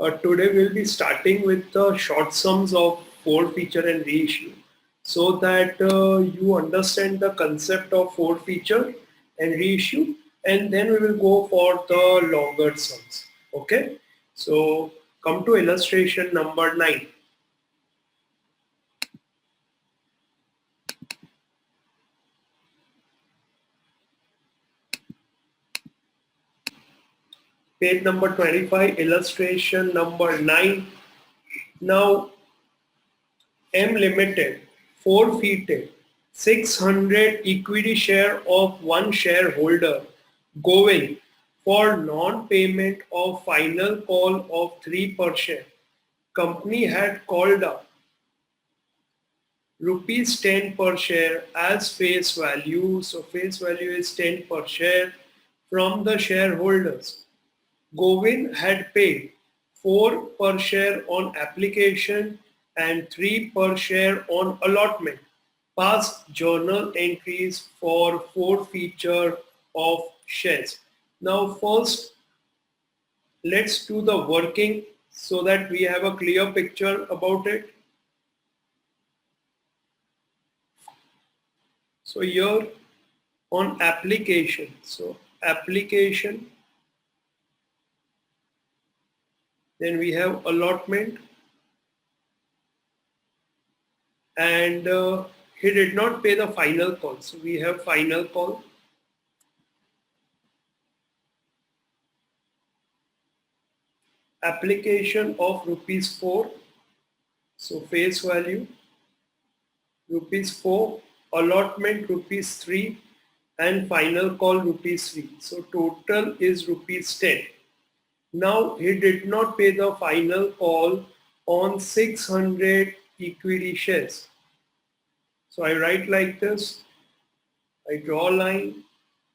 Today we'll be starting with the short sums of forfeiture and reissue so that you understand the concept of forfeiture and reissue, and then we will go for the longer sums. Okay, so come to illustration number 9. Page number 25, illustration number 9. Now M Limited forfeited 600 equity share of one shareholder going for non-payment of final call of 3 per share. Company had called up rupees 10 per share as face value. So face value is 10 per share from the shareholders. Govind had paid 4 per share on application and 3 per share on allotment. Past journal entries for forfeiture of shares. Now first, let's do the working so that we have a clear picture about it. So here on application, so application, then we have allotment, and he did not pay the final call. So we have final call. Application of rupees 4. So face value rupees 4, allotment rupees 3, and final call rupees 3. So total is rupees 10. Now he did not pay the final call on 600 equity shares. So I write like this, I draw a line,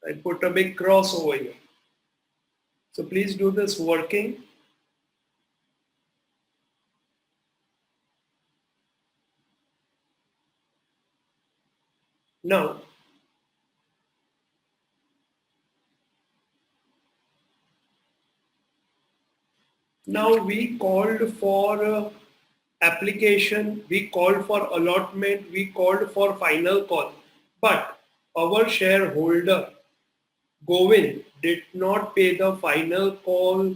I put a big cross over here. So please do this working. Now, we called for application, we called for allotment, we called for final call. But our shareholder, Govind, did not pay the final call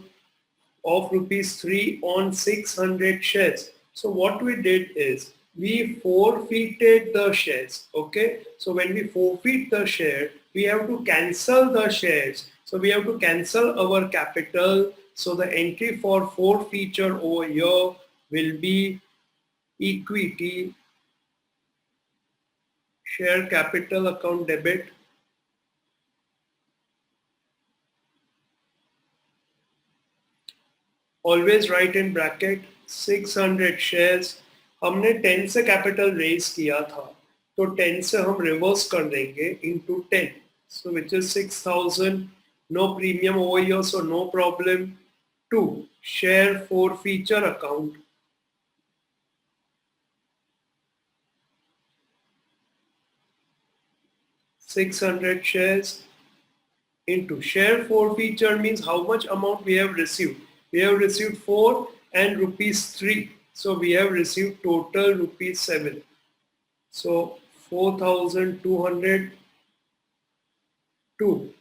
of rupees 3 on 600 shares. So what we did is we forfeited the shares. Okay. So when we forfeit the share, we have to cancel the shares. So we have to cancel our capital. So the entry for forfeiture over here will be equity share capital account debit. Always write in bracket 600 shares. हमने 10 से capital raise किया था, तो 10 से हम reverse कर देंगे into 10, so which is 6,000. No premium over here, so no problem. 2, share forfeiture account. $600 shares into share forfeiture means how much amount we have received. We have received 4 and rupees 3. So we have received total rupees 7. So 4,202.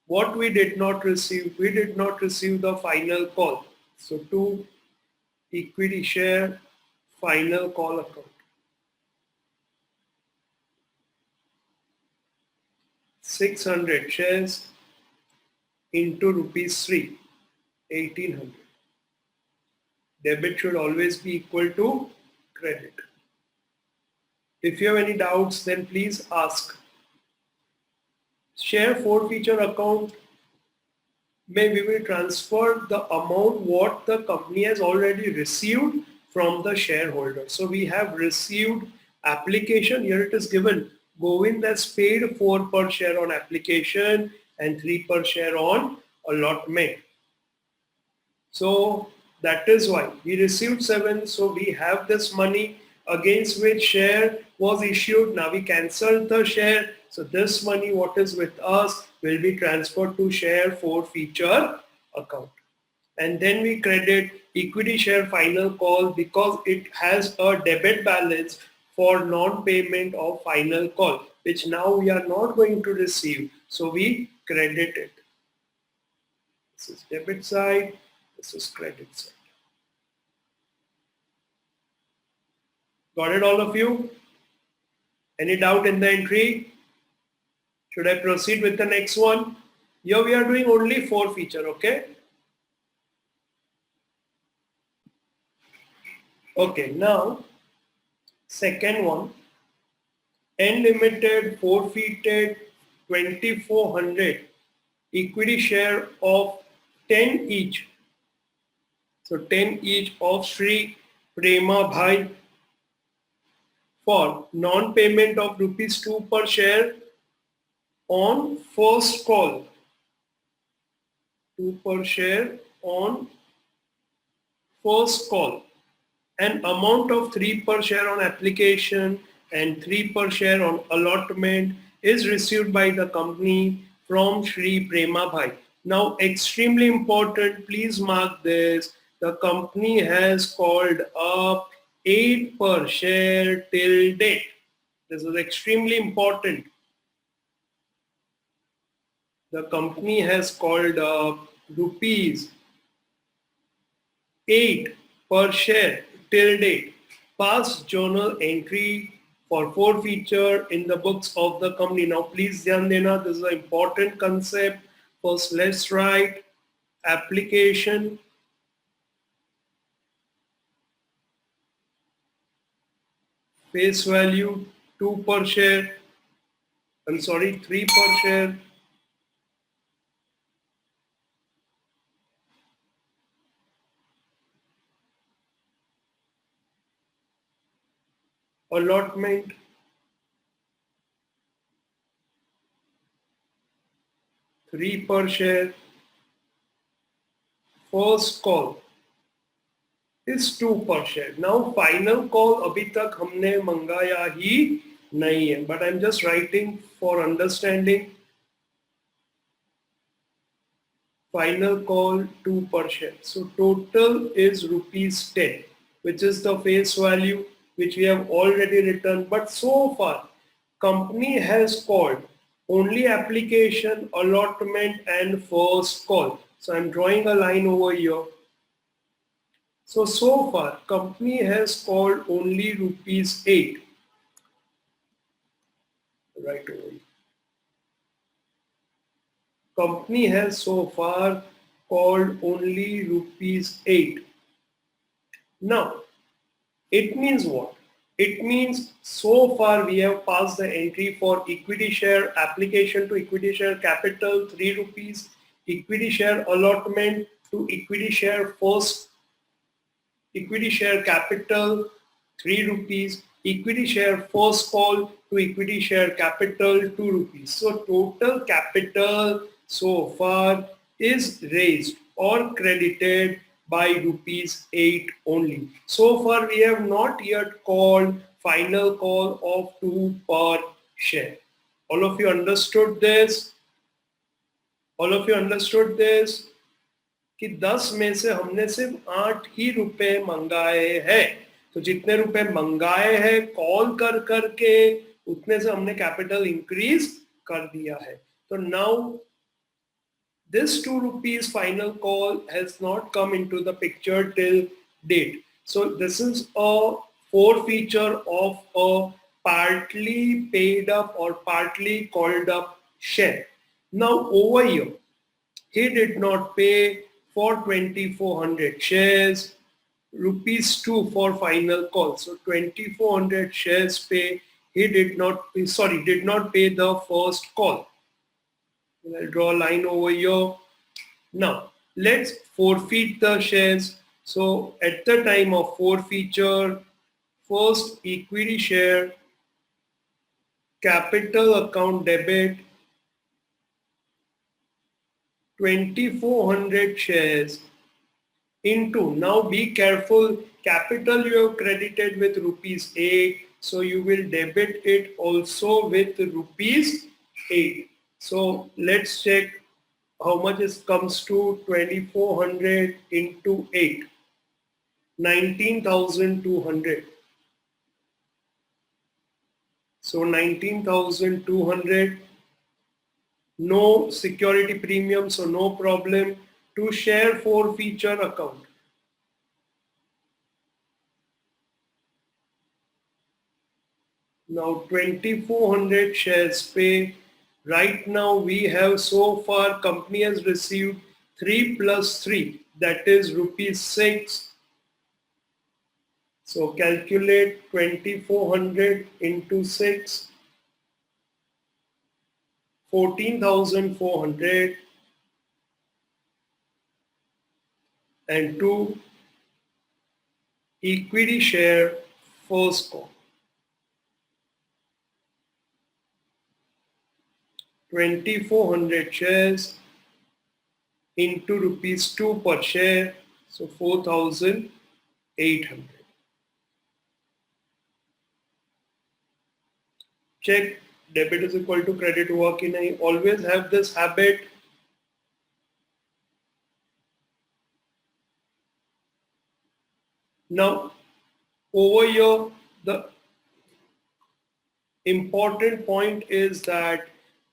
What we did not receive? We did not receive the final call. So 2, equity share final call account. 600 shares into rupees 3, 1,800. Debit should always be equal to credit. If you have any doubts, then please ask. Share forfeiture account, may we will transfer the amount what the company has already received from the shareholder. So we have received application. Here it is given. Govind has paid 4 per share on application and 3 per share on allotment. So that is why we received 7. So we have this money against which share was issued. Now we cancelled the share. So this money what is with us will be transferred to share forfeiture account. And then we credit equity share final call because it has a debit balance for non-payment of final call, which now we are not going to receive. So we credit it. This is debit side, this is credit side. Got it, all of you? Any doubt in the entry? Should I proceed with the next one? Here we are doing only forfeiture, okay? Okay, now, second one, N Limited forfeited 2400 equity share of 10 each. So 10 each of Sri Prema Bhai for non-payment of rupees 2 per share on first call. 2 per share on first call. An amount of 3 per share on application and 3 per share on allotment is received by the company from Sri Prema Bhai. Now, extremely important, please mark this. The company has called up 8 per share till date. This is extremely important. The company has called up rupees 8 per share till date. Past journal entry for forfeiture in the books of the company. Now please dhyan dena, this is an important concept. First let's write application, face value 2 per share, 3 per share, allotment 3 per share, first call is 2 per share. Now final call अभी तक हमने मंगाया ही नहीं है, but I'm just writing for understanding. Final call 2 per share. So total is rupees 10, which is the face value which we have already written. But so far, company has called only application, allotment and first call. So I'm drawing a line over here. So far, company has called only rupees 8. Right over here. Company has so far called only rupees 8. Now, it means what? It means so far we have passed the entry for equity share application to equity share capital 3 rupees, equity share allotment to equity share first, equity share capital 3 rupees, equity share first call to equity share capital 2 rupees. So total capital so far is raised or credited by rupees 8 only. So far we have not yet called final call of 2 per share. All of you understood this? All of you understood this? कि 10 में से हमने सिर्फ 8 ही रुपए मंगाए हैं, तो जितने रुपए मंगाए हैं कॉल कर करके उतने से हमने कैपिटल इंक्रीज कर दिया है. तो now this 2 rupees final call has not come into the picture till date. So this is a forfeiture of a partly paid up or partly called up share. Now over here, he did not pay for 2400 shares, rupees 2 for final call. So 2400 shares pay, he did not pay the first call. I'll draw a line over here. Now, let's forfeit the shares. So, at the time of forfeiture, first equity share, capital account debit, 2400 shares into, now be careful, capital you have credited with rupees 8. So, you will debit it also with rupees 8. So let's check how much it comes to 2400 into 8. 19,200. So 19,200, no security premium, so no problem. To share forfeiture account. Now 2,400 shares pay. Right now we have so far company has received 3 plus 3, that is rupees 6. So calculate 2,400 into 6, 14,400, and 2 equity share first call. 2,400 shares into rupees 2 per share, so 4,800. Check debit is equal to credit हुआ कि नहीं. Always have this habit. Now over here the important point is that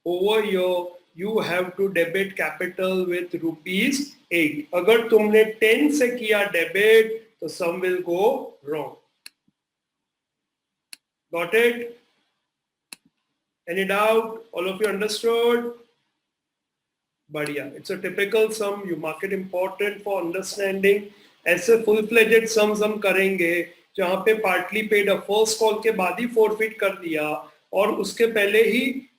over here you have to debit capital with rupees 8. अगर तुमने 10 से किया debit तो sum will go wrong. Got it? Any doubt? All of you understood? बढ़िया. It's a typical sum. You mark it important for understanding. ऐसे full fledged sums हम करेंगे जहाँ पे partly paid first call के बाद ही forfeit कर दिया और उसके पहले ही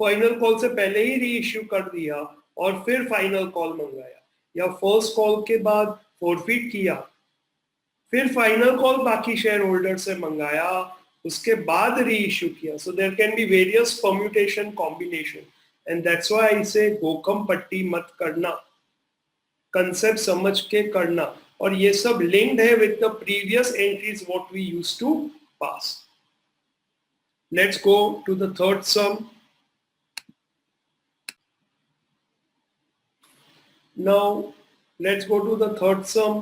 फाइनल कॉल से पहले ही रीइश्यू कर दिया और फिर फाइनल कॉल मंगाया, या फर्स्ट कॉल के बाद फॉरफिट किया फिर फाइनल कॉल बाकी शेयर होल्डर से मंगाया उसके बाद रीइश्यू किया. So there can be various permutation combination and that's why I say गोकम पट्टी मत करना, कंसेप्ट समझ के करना. और ये सब लिंक्ड है with the previous entries what we used to pass. Let's go to the third sum. Now let's go to the third sum.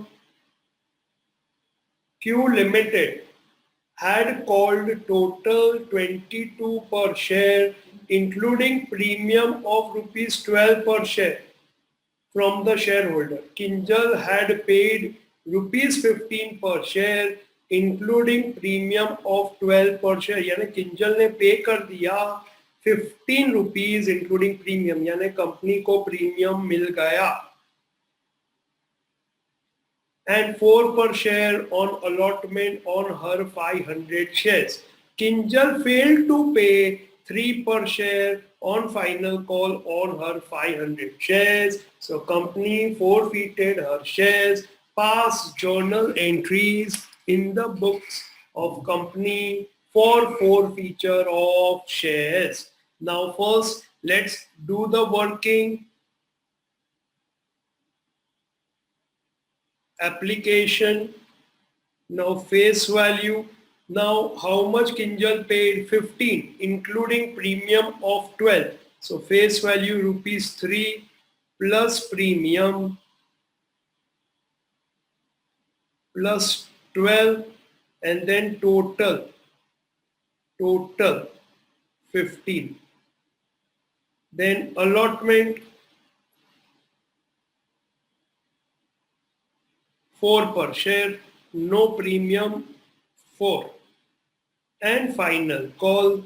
Q Limited had called total 22 per share including premium of rupees 12 per share from the shareholder. Kinjal had paid rupees 15 per share including premium of 12 per share. यानी किंजल ने पे कर दिया 15 rupees including premium, यानी company को premium मिल गया. And 4 per share on allotment on her 500 shares. Kinjal failed to pay 3 per share on final call on her 500 shares. So company forfeited her shares. Pass journal entries in the books of company for forfeiture of shares. Now first let's do the working. Application. Now face value. Now how much Kinjal paid? 15 including premium of 12. So face value rupees 3 plus premium plus 12 and then total 15. Then allotment 4 per share, no premium 4. And final call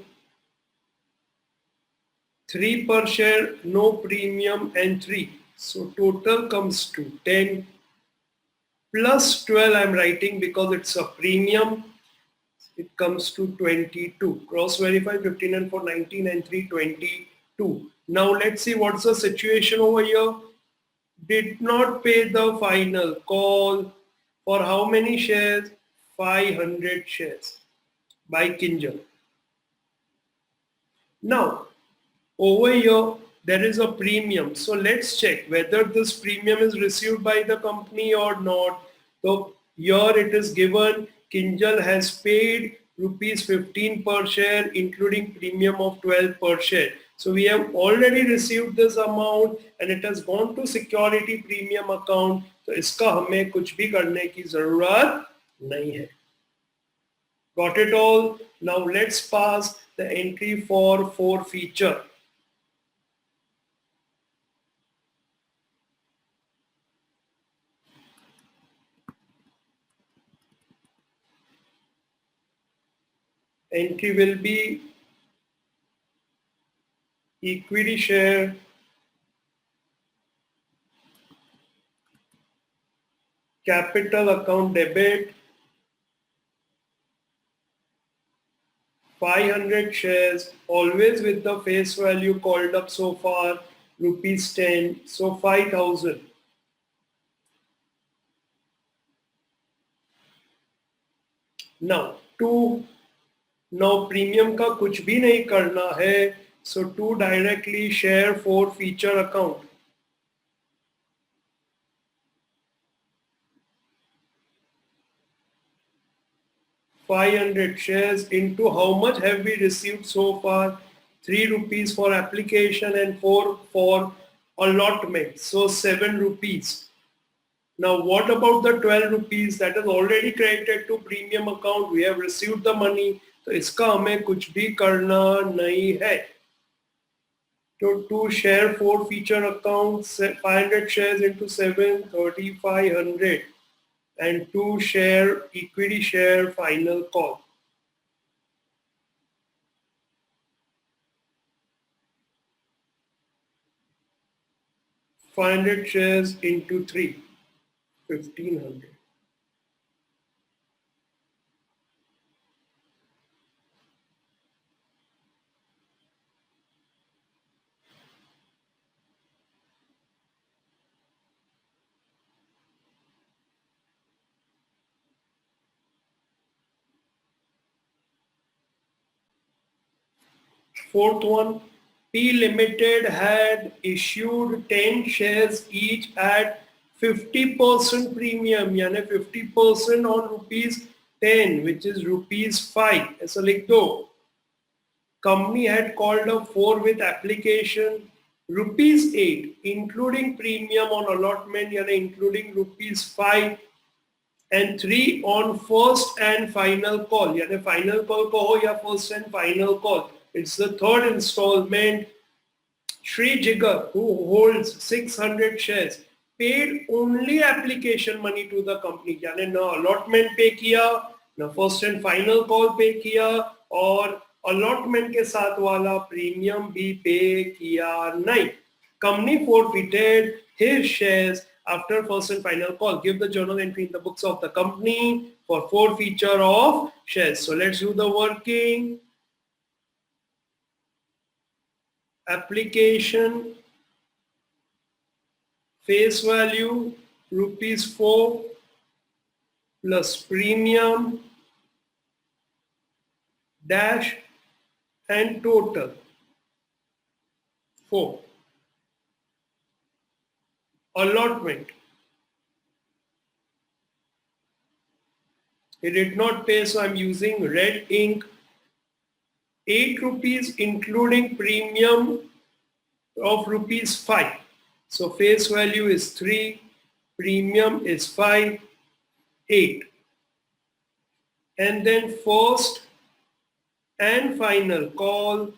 3 per share, no premium and 3. So total comes to 10 plus 12 I'm writing because it's a premium. It comes to 22. Cross verify 15 and 4 19 and 3 22. Now let's see what's the situation over here. Did not pay the final call for how many shares? 500 shares by Kinjal. Now, over here, there is a premium. So let's check whether this premium is received by the company or not. So here it is given Kinjal has paid rupees 15 per share including premium of 12 per share. So we have already received this amount and it has gone to security premium account. So तो इसका हमें कुछ भी करने की जरूरत नहीं है. Got it all? Now let's pass the entry for forfeiture. Entry will be equity share, capital account debit, 500 shares, always with the face value called up so far, rupees 10, so 5,000. Now, now premium का कुछ भी नहीं करना है, so to directly share for feature account. 500 shares into how much have we received so far? 3 rupees for application and 4 for allotment. So 7 rupees. Now what about the 12 rupees that is already credited to premium account? We have received the money. तो इसका हमें कुछ भी करना नहीं है. To share 4 feature accounts, 500 shares into 7, 3,500. And 2 share equity share final call. 500 shares into 3, 1,500. Fourth one, P Limited had issued 10 shares each at 50% premium, यानी 50% on rupees 10, which is rupees 5. ऐसा लिख दो. Company had called up 4 with application, rupees 8, including premium on allotment, यानी including rupees 5, and 3 on first and final call. यानी final call कहो या first and final call. It's the third installment. Sri Jigar, who holds 600 shares, paid only application money to the company. यानी ना allotment pay किया, ना first and final call pay किया, और allotment के साथ वाला premium भी pay किया नहीं. Company forfeited his shares after first and final call. Give the journal entry in the books of the company for forfeiture of shares. So let's do the working. Application, face value rupees 4 plus premium dash and total 4. Allotment, he did not pay, so I'm using red ink. 8 rupees including premium of rupees 5. So face value is 3, premium is 5, 8. And then first and final call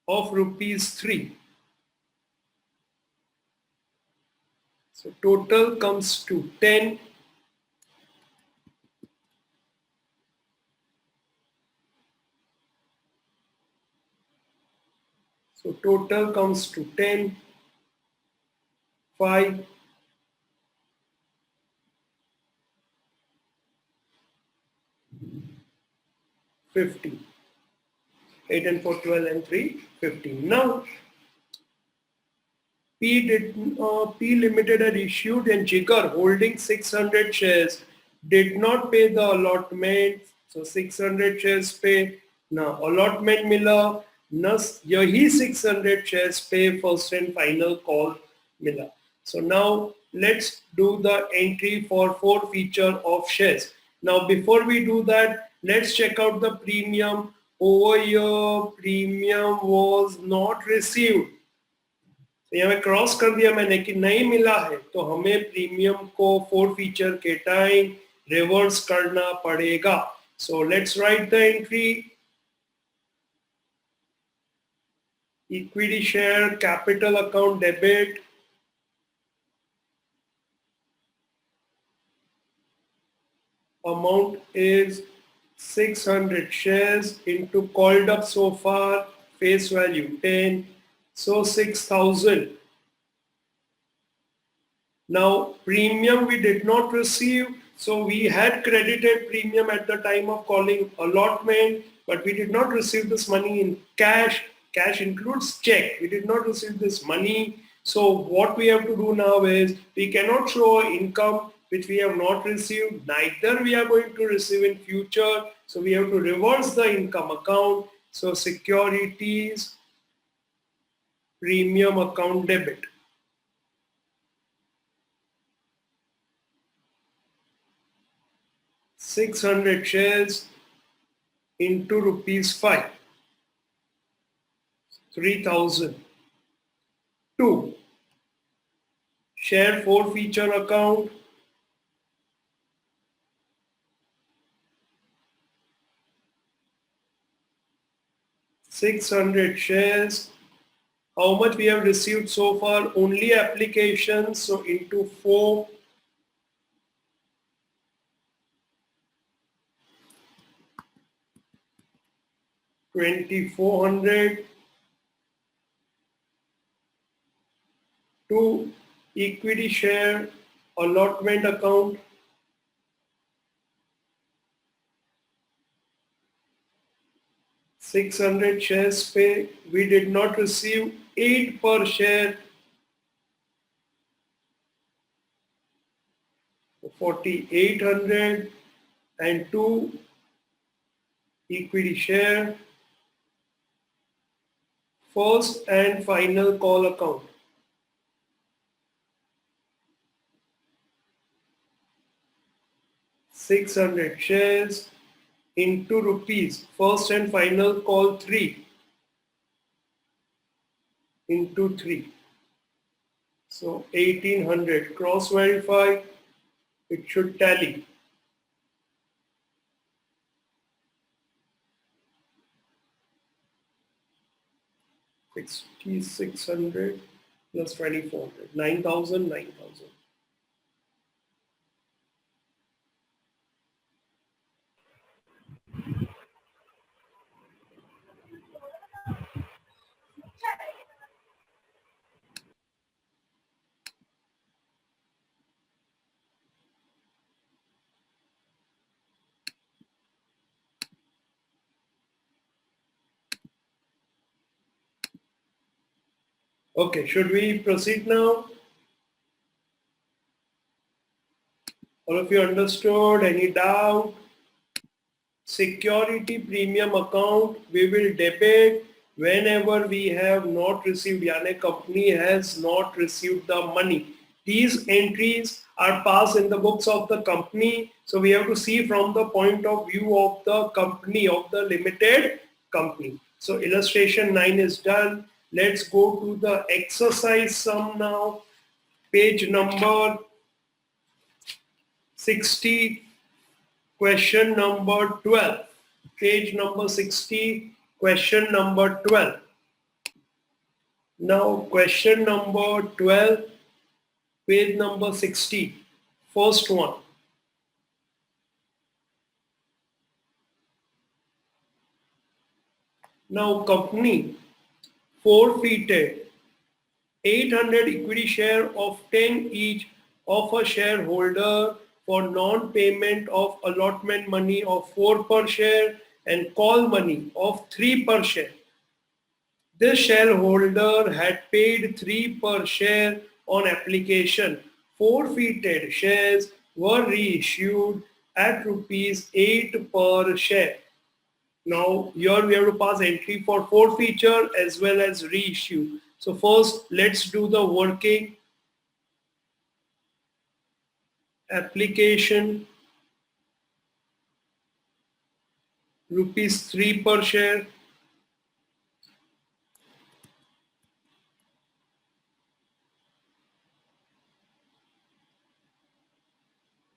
of rupees 3. So total comes to 10. So total comes to 10, 5, 15. 8 and 4, 12 and 3, 15. Now, P Limited had issued and Jigar holding 600 shares did not pay the allotment. So 600 shares pay. Now allotment मिला. ना यही 600 shares pay first and final call मिला. So now let's do the entry for forfeiture of shares. Now before we do that, let's check out the premium. Over here, premium was not received. यहाँ में cross कर दिया मैंने कि नहीं मिला है तो हमें प्रीमियम को फोर फीचर के टाइम रिवर्स करना पड़ेगा. So let's write the entry. Equity share capital account debit. Amount is 600 shares into called up so far, face value 10, so 6,000. Now premium we did not receive, so we had credited premium at the time of calling allotment, but we did not receive this money in cash. Cash includes check. We did not receive this money. So what we have to do now is we cannot show income which we have not received, neither we are going to receive in future. So we have to reverse the income account. So securities premium account debit. 600 shares into rupees 5, 3,000. 2. Share forfeiture account, 600 shares. How much we have received so far? Only applications, so into 4, 2,400. 2. Equity share allotment account, 600 shares pay. We did not receive 8 per share, 4,800. And 2 equity share first and final call account, 600 shares into rupees first and final call 3 into 3, so 1,800. Cross verify, it should tally. 6,600 plus 2,400, 9,000, 9,000. Okay, should we proceed now? All of you understood? Any doubt? Security premium account we will debit whenever we have not received, yani company has not received the money. These entries are passed in the books of the company, so we have to see from the point of view of the company, of the limited company. So illustration 9 is done. Let's go to the exercise sum now. Page number 60. Question number 12. Page number 60, question number 12. Now question number 12, page number 60. First one. Now company forfeited 800 equity share of 10 each of a shareholder for non-payment of allotment money of 4 per share and call money of 3 per share. This shareholder had paid 3 per share on application. Forfeited shares were reissued at rupees 8 per share. Now here we have to pass entry for forfeiture as well as reissue. So first let's do the working. Application rupees 3 per share.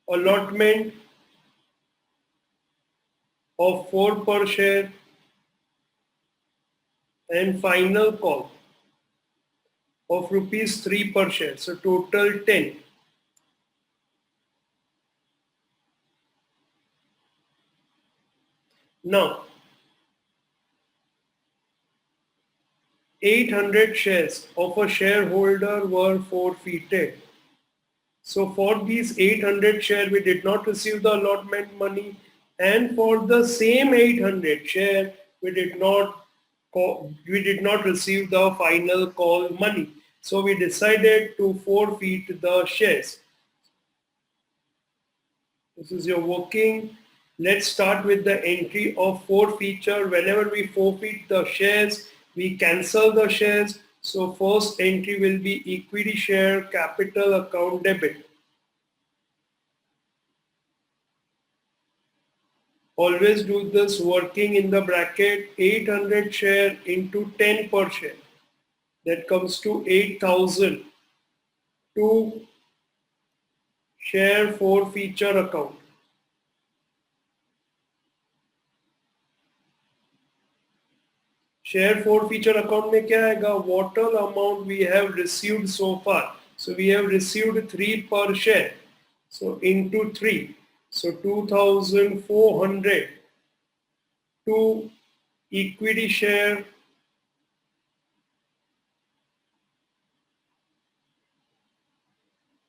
allotment of 4 per share, and final call of rupees 3 per share. So total 10. Now 800 shares of a shareholder were forfeited. So for these 800 share, we did not receive the allotment money, and for the same 800 share, we did not receive the final call money. So we decided to forfeit the shares. This is your working. Let's start with the entry of forfeiture. Whenever we forfeit the shares, we cancel the shares. So first entry will be equity share capital account debit. Always do this working in the bracket 800 share into 10 per share. That comes to 8,000 to share forfeiture account. Share forfeiture account में क्या आएगा? What all amount we have received so far. So we have received 3 per share. So into 3. So 2,400 to equity share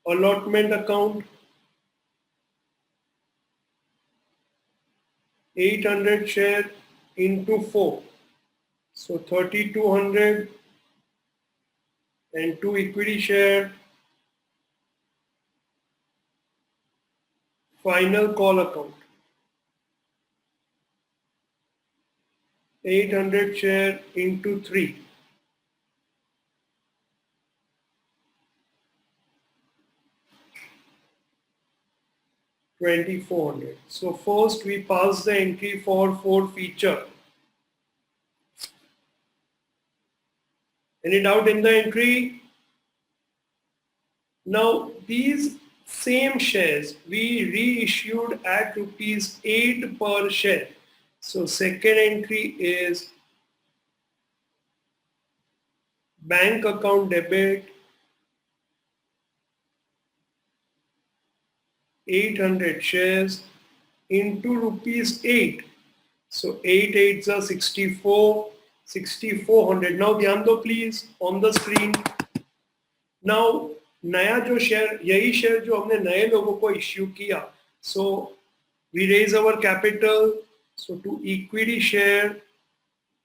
allotment account. 800 share into 4. So 3,200 and 2 equity share final call account. 800 share into 3. 2,400. So first we pass the entry for forfeiture. Any doubt in the entry? Now these same shares we reissued at rupees 8 per share. So second entry is bank account debit 800 shares into rupees 8. So 8 8s are 64, 6,400. Now ध्यान दो please on the screen. Now नया जो share यही share जो हमने नए लोगों को इश्यू किया. So we raise our capital. So to equity share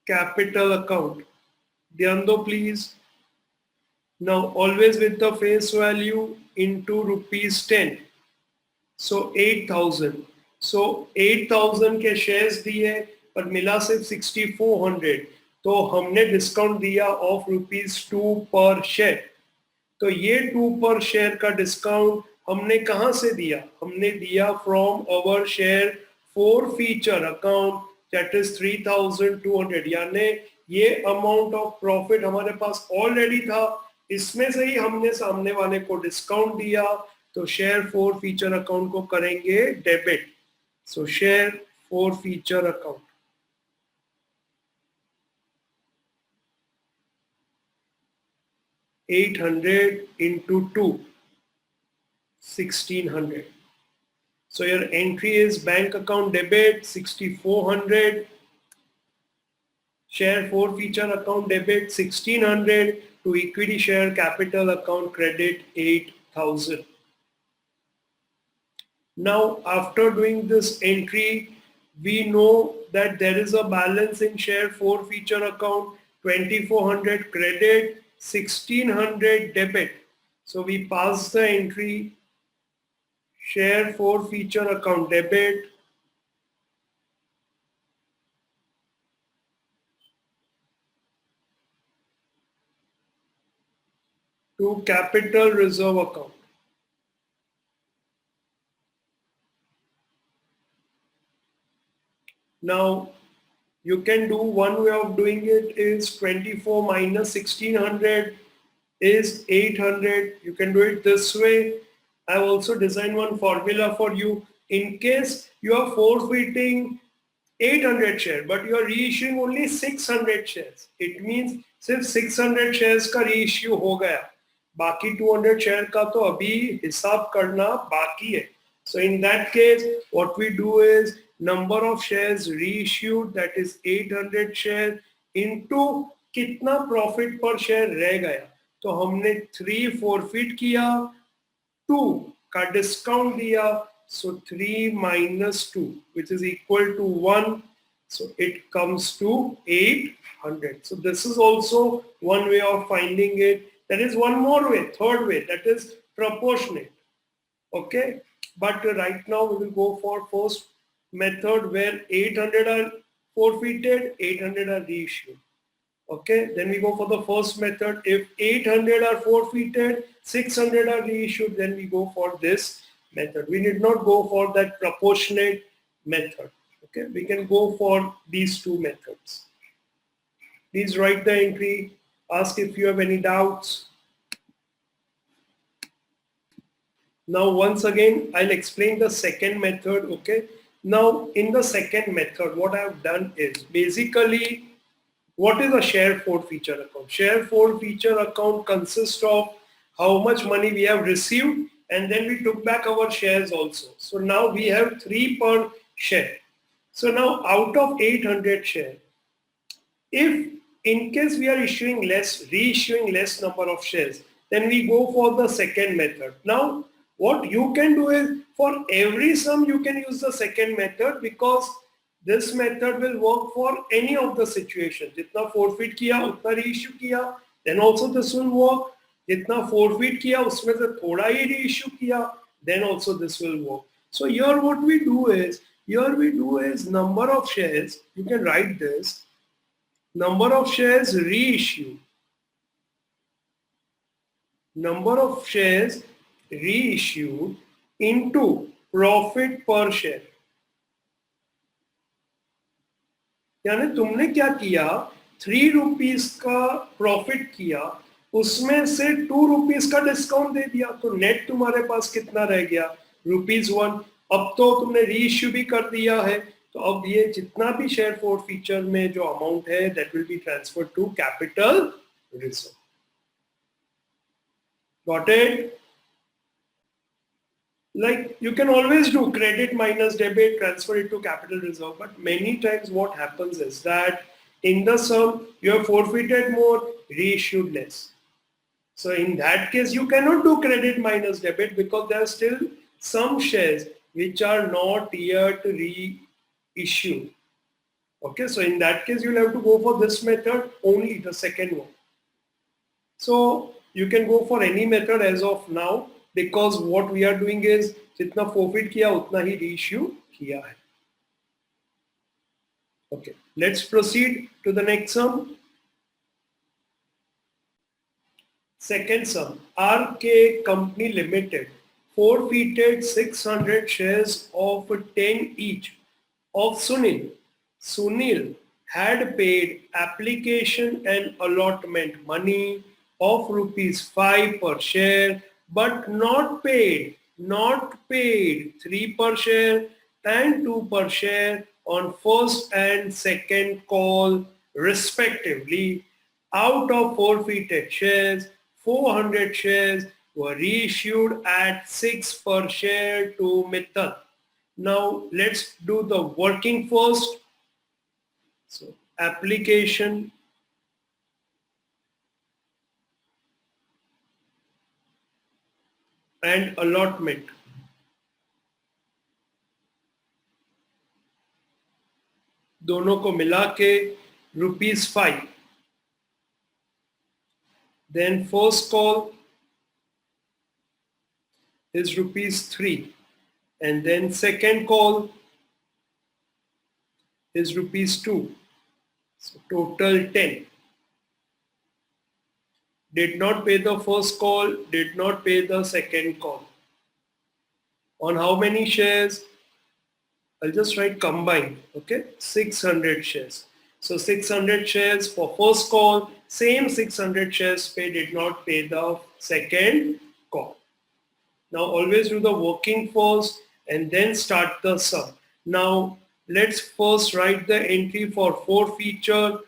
capital account. ध्यान दो please. Now always with the face value into rupees 10. So 8,000. So 8,000 के शेयर्स दिए पर मिला सिर्फ 6,400. तो हमने डिस्काउंट दिया ऑफ ₹2 पर शेयर. तो ये 2 पर शेयर का डिस्काउंट हमने कहां से दिया? हमने दिया from our share forfeiture account that is 3,200. यानी ये अमाउंट ऑफ प्रॉफिट हमारे पास ऑलरेडी था, इसमें से ही हमने सामने वाले को डिस्काउंट दिया. तो शेयर forfeiture अकाउंट को करेंगे debit. So share forfeiture account. $800 into 2, 1,600. So your entry is bank account debit 6,400, share forfeiture account debit 1,600 to equity share capital account credit 8,000. Now after doing this entry, we know that there is a balance in share forfeiture account 2,400 credit, 1,600 debit. So we pass the entry share forfeiture account debit to capital reserve account. Now you can do one way of doing it is 24 minus 1,600 is 800. You can do it this way. I've also designed one formula for you. In case you are forfeiting 800 shares, but you are reissuing only 600 shares. It means सिर्फ 600 shares का reissue हो गया, बाकी 200 share का तो अभी हिसाब करना बाकी है. So in that case, what we do is number of shares reissued, that is 800 shares into कितना profit per share रह गया. तो हमने 3 forfeit किया, 2 का डिस्काउंट दिया, so 3 minus 2 which is equal to 1, so it comes to 800. So this is also one way of finding it. There is one more way, third way, that is proportionate. Okay, but right now we will go for first method where 800 are forfeited, 800 are reissued. Okay, then we go for the first method. If 800 are forfeited, 600 are reissued, then we go for this method. We need not go for that proportionate method. Okay, we can go for these two methods. Please write the entry. Ask if you have any doubts. Now once again, I'll explain the second method. Okay, now in the second method, what I have done is basically, what is a share forfeiture account? Share forfeiture account consists of how much money we have received and then we took back our shares also. So now we have 3 per share. So now out of 800 shares, if in case we are reissuing less number of shares, then we go for the second method. Now what you can do is for every sum you can use the second method, because this method will work for any of the situations. जितना forfeit किया उतना reissue किया, then also this will work. जितना forfeit किया उसमें से थोड़ा ही reissue किया, then also this will work. So here what we do is number of shares. You can write this. Number of shares reissue. Number of shares reissued into profit per share. यानी तुमने क्या किया, 3 rupees का profit किया, उसमें से 2 rupees का discount दे दिया, तो नेट तुम्हारे पास कितना रह गया, ₹1. अब तो तुमने रीइश्यू भी कर दिया है, तो अब ये जितना भी शेयर फॉरफीचर में जो अमाउंट है, that will be transferred to capital reserve. Got it? Like you can always do credit minus debit, transfer it to capital reserve, but many times what happens is that in the sum you have forfeited more, reissued less. So in that case you cannot do credit minus debit because there are still some shares which are not yet reissued. Okay, so in that case you'll have to go for this method only, the second one. So you can go for any method as of now, because what we are doing is जितना forfeit किया उतना ही reissue किया है. Okay, let's proceed to the next sum. Second sum, RK Company Limited forfeited 600 shares of 10 each of Sunil. Sunil had paid application and allotment money of ₹5 per share, but not paid 3 per share and 2 per share on first and second call respectively. Out of forfeited shares, 400 shares were reissued at 6 per share to Mittal. Now let's do the working first. So application and allotment. दोनों को मिला के ₹5. Then first call is ₹3, and then second call is ₹2. So total 10. Did not pay the first call, did not pay the second call. On how many shares? I'll just write combined, okay? 600 shares. So 600 shares for first call, same 600 shares paid, did not pay the second call. Now always do the working first and then start the sum. Now let's first write the entry for forfeiture.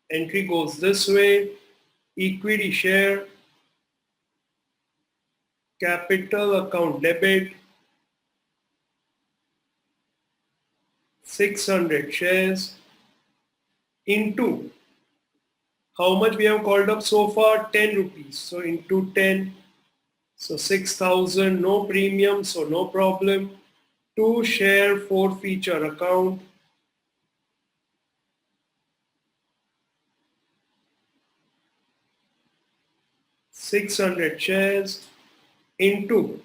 Entry goes this way: equity share, capital account debit, 600 shares into how much we have called up so far, 10 rupees. So into 10, so 6,000, no premium, so no problem. To share forfeiture account, 600 shares into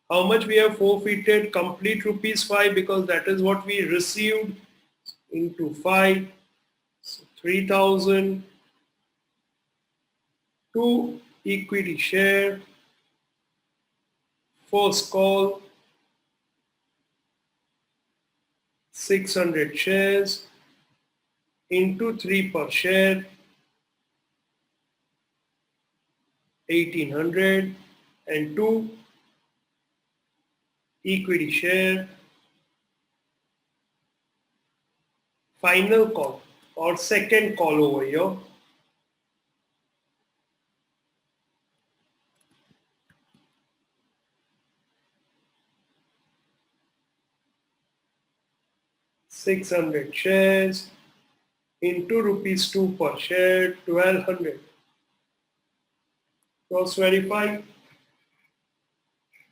how much we have forfeited, complete rupees 5 because that is what we received, into 5, so 3,000. To equity share, first call, 600 shares into 3 per share, 1800, and 2 equity share, final call or second call over here, 600 shares into rupees 2 per share, 1200. Cross verify.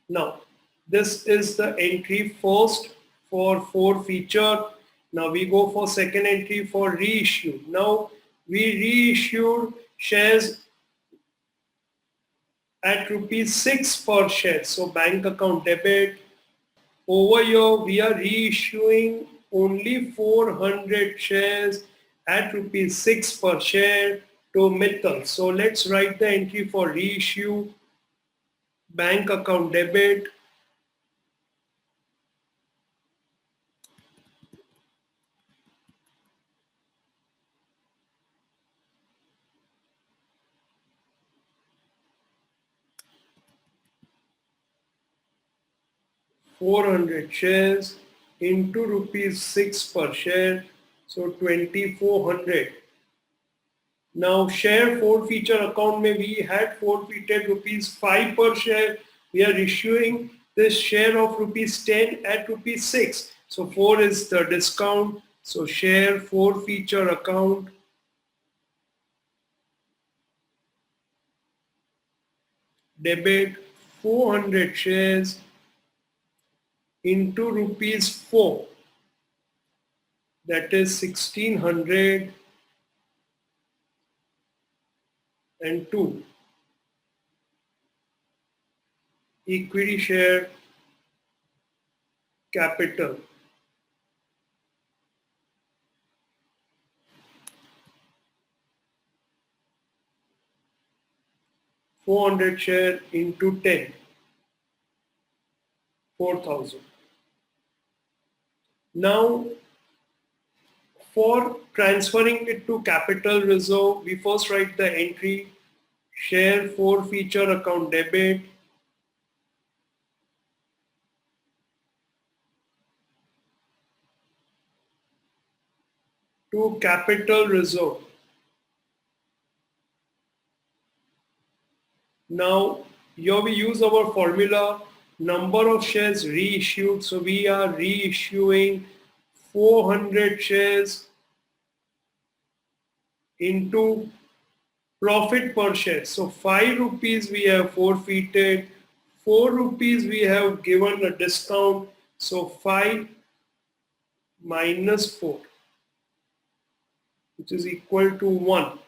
Now, this is the entry first for forfeiture. Now we go for second entry for reissue. Now we reissued shares at rupees 6 per share. So bank account debit. Over here we are reissuing only 400 shares at rupees 6 per share to Mittal. So let's write the entry for reissue. Bank account debit, 400 shares into rupees 6 per share, so 2400. Now share forfeiture account mein we had forfeited rupees 5 per share. We are issuing this share of rupees 10 at rupees 6. So 4 is the discount. So share forfeiture account, debit 400 shares into rupees 4, that is 1600, and 2 equity share capital, 400 share into 10, 4,000. Now for transferring it to capital reserve, we first write the entry share forfeiture account debit, to capital reserve. Now here we use our formula, number of shares reissued. So we are reissuing 400 shares into profit per share. So 5 rupees we have forfeited, 4 rupees we have given a discount. So 5 minus 4, which is equal to 1.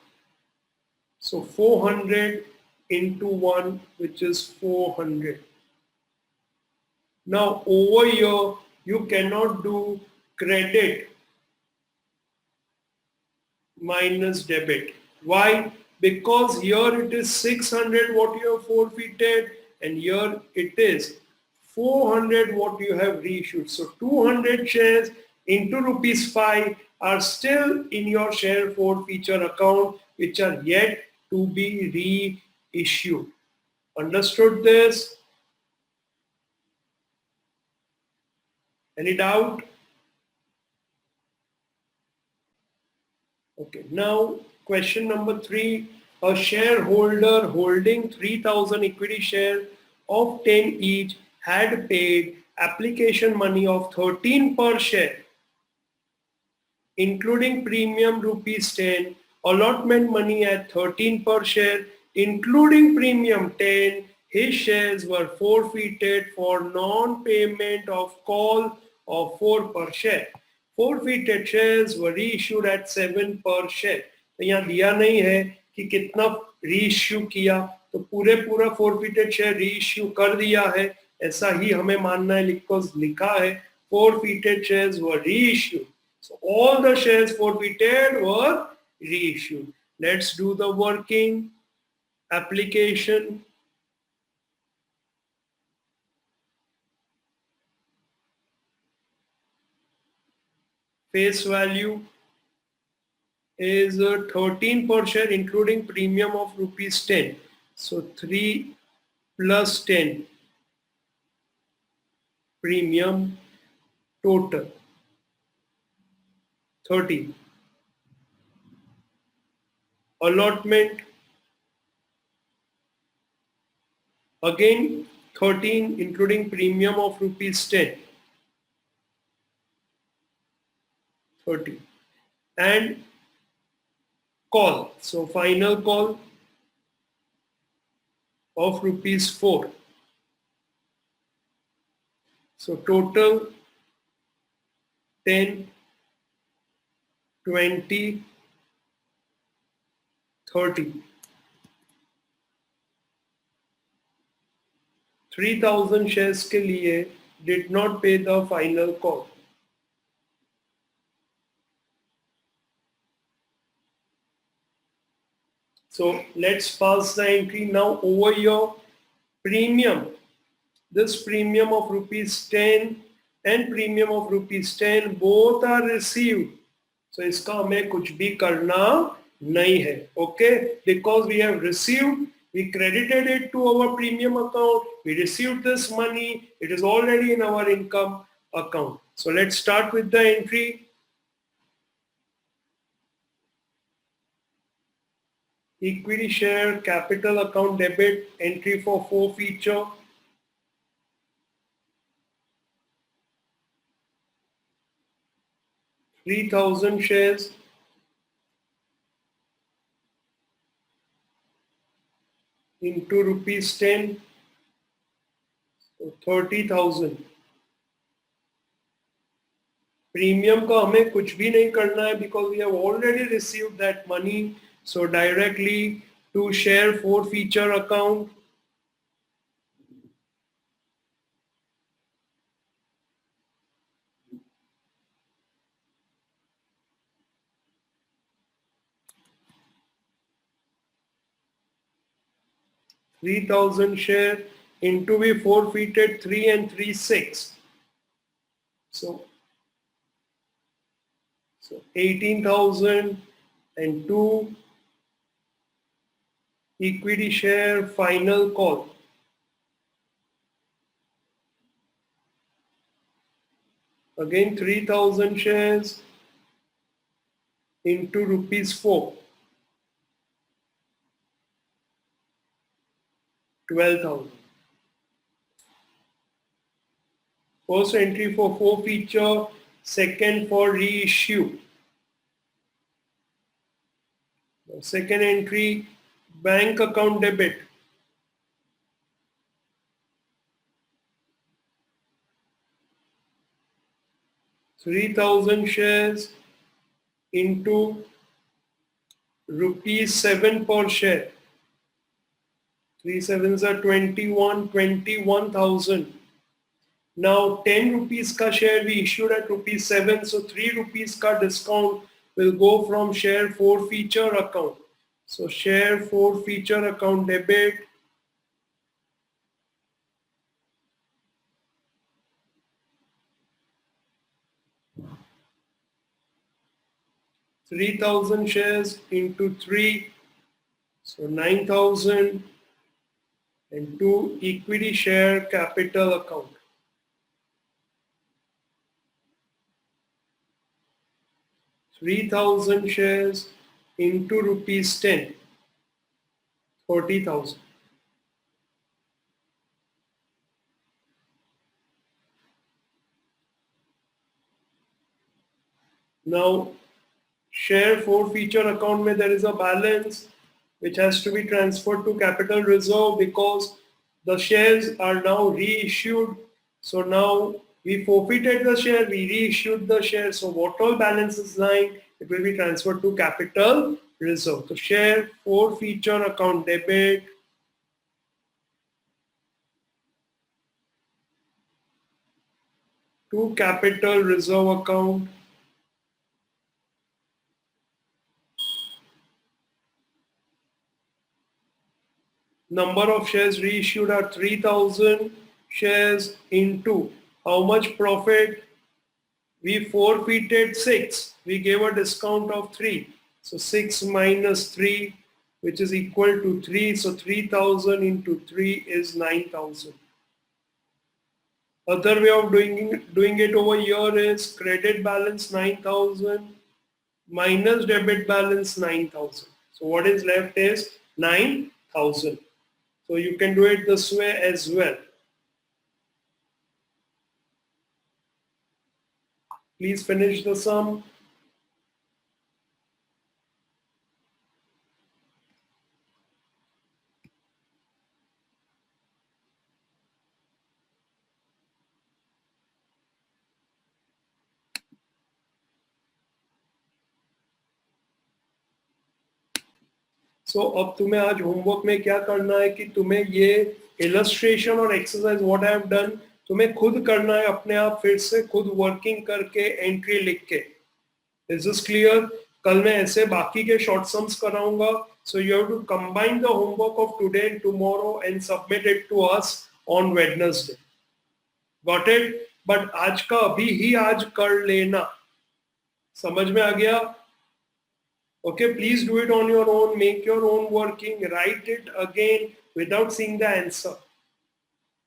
So 400 into 1, which is 400. Now over here, you cannot do credit minus debit. Why? Because here it is 600 what you have forfeited and here it is 400 what you have reissued. So 200 shares into rupees 5 are still in your share forfeiture account which are yet to be issued. Understood this? Any doubt? Okay, now question number 3. A shareholder holding 3000 equity shares of 10 each had paid application money of 13 per share, including premium rupees 10, allotment money at 13 per share, including premium 10. His shares were forfeited for non-payment of call of 4 per share. Forfeited shares were reissued at 7 per share. तो यहाँ दिया नहीं है कि कितना reissue किया, तो पूरा forfeited share रीइश्यू कर दिया है, ऐसा ही हमें मानना है, बिकॉज लिखा है forfeited shares were reissued. So all the shares forfeited were reissued. Let's do the working application. Face value is 13 per share, including premium of rupees 10. So 3 plus 10 premium total 30. Allotment again 13, including premium of rupees 10. 30. And call. So final call of rupees 4. So total 10, 20, 30. 3000 shares के लिए did not pay the final call. So let's pass the entry now over your premium. This premium of rupees 10 and premium of rupees 10 both are received. So इसका हमें कुछ भी करना नहीं है. Okay? Because we have received, we credited it to our premium account. We received this money. It is already in our income account. So let's start with the entry. Equity share capital account debit entry for forfeiture. $3,000 shares into rupees 10, so 30,000. Premium का हमें कुछ भी नहीं करना है because we have already received that money. So directly to share forfeiture account. $3,000 share into we forfeited 3 and 3 6. So 18,000 and 2 equity share final call. Again 3,000 shares into rupees 4. 12,000. First entry for forfeiture, second for reissue. Second entry, bank account debit. $3,000 shares into rupees 7 per share. 3 sevens are 21,000. Now 10 rupees ka share we issued at rupees 7, so 3 rupees ka discount will go from share forfeiture account. So share forfeiture account debit 3,000 shares into 3, so 9,000 and 2 equity share capital account. 3,000 shares into rupees 10, 40,000. Now, share forfeiture account mein there is a balance which has to be transferred to capital reserve because the shares are now reissued. So now we forfeited the share, we reissued the share. So what all balance is lying, it will be transferred to capital reserve. So share forfeiture account debit to capital reserve account. Number of shares reissued are 3,000 shares into how much profit? We forfeited 6. We gave a discount of 3. So 6 minus 3, which is equal to 3. So 3,000 into 3 is 9,000. Other way of doing it over here is credit balance 9,000 minus debit balance 9,000. So what is left is 9,000. So you can do it this way as well. Please finish the sum. सो अब तुम्हें आज homework में क्या करना है कि तुम्हें ये इलस्ट्रेशन और exercise what I have done तुम्हें खुद करना है अपने आप फिर से खुद वर्किंग करके एंट्री लिख के. Is this clear? कल मैं ऐसे बाकी के शॉर्ट सम्स कराऊंगा. So you have to combine the homework of today and tomorrow and submit it to us on Wednesday. Got it? But आज का अभी ही आज कर लेना. समझ में आ गया? Okay, please do it on your own, make your own working, write it again without seeing the answer.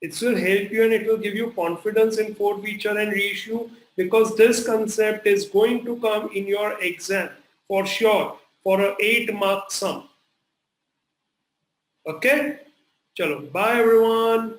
It will help you and it will give you confidence in forfeiture and reissue because this concept is going to come in your exam for sure for a 8-mark sum. Okay? Chalo, bye everyone.